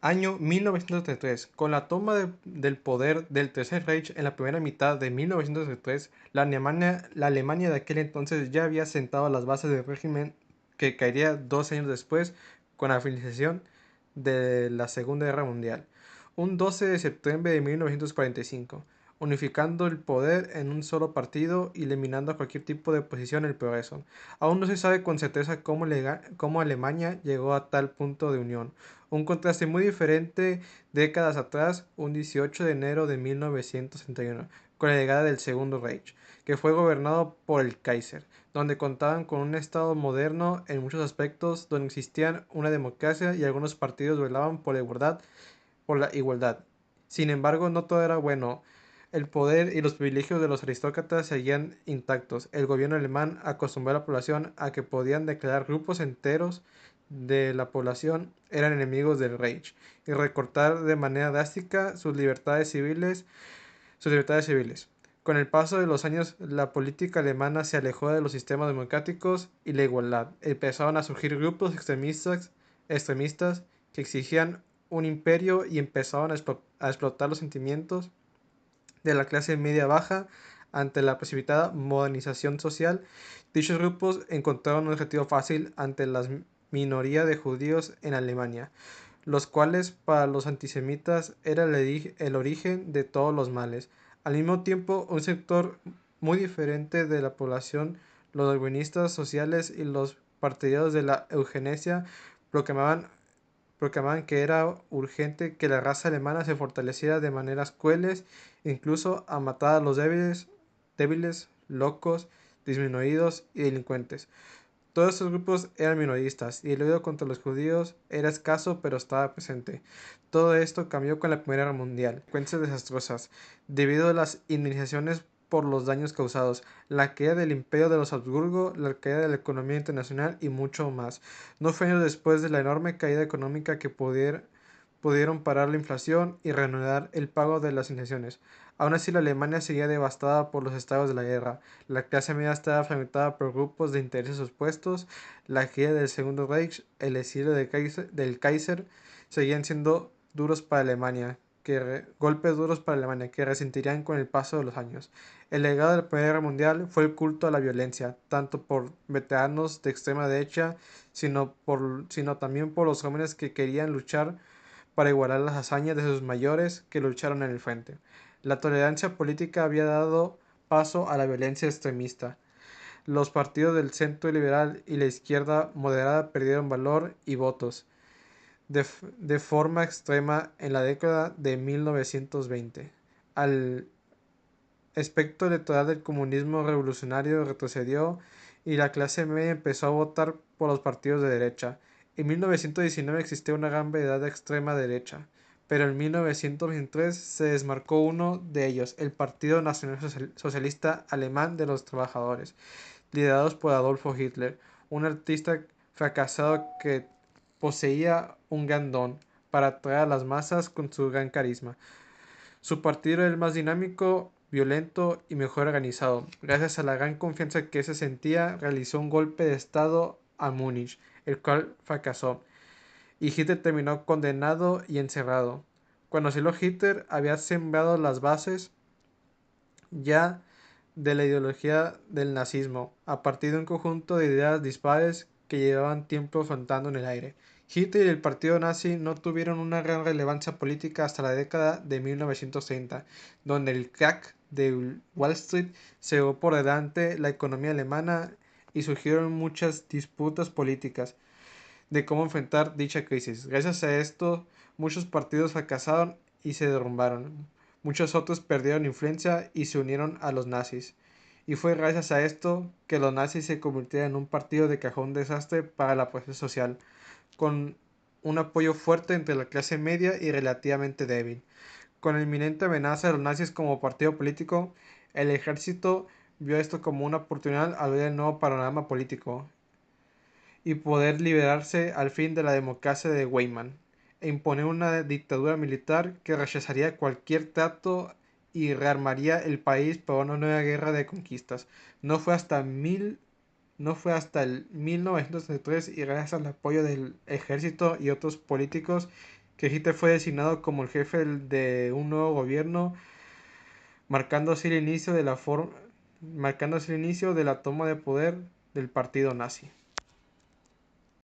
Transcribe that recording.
Año 1933. Con la toma del poder del Tercer Reich en la primera mitad de 1933, la Alemania de aquel entonces ya había sentado las bases del régimen que caería 2 años después con la finalización de la Segunda Guerra Mundial, un 12 de septiembre de 1945, unificando el poder en un solo partido y eliminando cualquier tipo de oposición al progreso. Aún no se sabe con certeza cómo Alemania llegó a tal punto de unión, un contraste muy diferente décadas atrás, un 18 de enero de 1961, con la llegada del Segundo Reich, que fue gobernado por el Kaiser, donde contaban con un Estado moderno en muchos aspectos, donde existían una democracia y algunos partidos velaban por la igualdad. Sin embargo, no todo era bueno. El poder y los privilegios de los aristócratas seguían intactos. El gobierno alemán acostumbró a la población a que podían declarar grupos enteros de la población eran enemigos del Reich y recortar de manera drástica sus libertades civiles. Con el paso de los años, la política alemana se alejó de los sistemas democráticos y la igualdad. Empezaron a surgir grupos extremistas que exigían un imperio y empezaron a explotar los sentimientos de la clase media baja ante la precipitada modernización social. Dichos grupos encontraron un objetivo fácil ante la minoría de judíos en Alemania, los cuales para los antisemitas era el origen de todos los males. Al mismo tiempo, un sector muy diferente de la población, los darwinistas sociales y los partidarios de la eugenesia, proclamaban que era urgente que la raza alemana se fortaleciera de maneras crueles, incluso a matar a los débiles, locos, disminuidos y delincuentes. Todos estos grupos eran minoristas y el odio contra los judíos era escaso pero estaba presente. Todo esto cambió con la Primera Guerra Mundial. Consecuencias desastrosas. Debido a las indemnizaciones por los daños causados, la caída del imperio de los Habsburgo, la caída de la economía internacional y mucho más. No fue años después de la enorme caída económica que pudieron parar la inflación y reanudar el pago de las indemnizaciones. Aún así, la Alemania seguía devastada por los estragos de la guerra. La clase media estaba fragmentada por grupos de intereses opuestos. La caída del Segundo Reich, el exilio del Kaiser seguían siendo golpes duros para Alemania, que resentirían con el paso de los años. El legado de la Primera Guerra Mundial fue el culto a la violencia, tanto por veteranos de extrema derecha, sino también por los jóvenes que querían luchar para igualar las hazañas de sus mayores que lucharon en el frente. La tolerancia política había dado paso a la violencia extremista. Los partidos del centro liberal y la izquierda moderada perdieron valor y votos de forma extrema en la década de 1920. Al espectro electoral del comunismo revolucionario retrocedió y la clase media empezó a votar por los partidos de derecha. En 1919 existía una gran variedad de extrema derecha, pero en 1923 se desmarcó uno de ellos, el Partido Nacional Socialista Alemán de los Trabajadores, liderados por Adolfo Hitler, un artista fracasado que poseía un gran don para atraer a las masas con su gran carisma. Su partido era el más dinámico, violento y mejor organizado. Gracias a la gran confianza que se sentía, realizó un golpe de estado a Múnich, el cual fracasó, y Hitler terminó condenado y encerrado. Cuando salió Hitler, había sembrado las bases ya de la ideología del nazismo, a partir de un conjunto de ideas dispares que llevaban tiempo flotando en el aire. Hitler y el partido nazi no tuvieron una gran relevancia política hasta la década de 1930, donde el crack de Wall Street se llevó por delante la economía alemana y surgieron muchas disputas políticas de cómo enfrentar dicha crisis. Gracias a esto, muchos partidos fracasaron y se derrumbaron. Muchos otros perdieron influencia y se unieron a los nazis. Y fue gracias a esto que los nazis se convirtieron en un partido de cajón desastre para la protesta social, con un apoyo fuerte entre la clase media y relativamente débil. Con la inminente amenaza de los nazis como partido político, el ejército vio esto como una oportunidad al ver el nuevo panorama político y poder liberarse al fin de la democracia de Weimar e imponer una dictadura militar que rechazaría cualquier trato y rearmaría el país para una nueva guerra de conquistas. No fue hasta el 1933 y gracias al apoyo del ejército y otros políticos que Hitler fue designado como el jefe de un nuevo gobierno, marcando así el inicio de la toma de poder del partido nazi.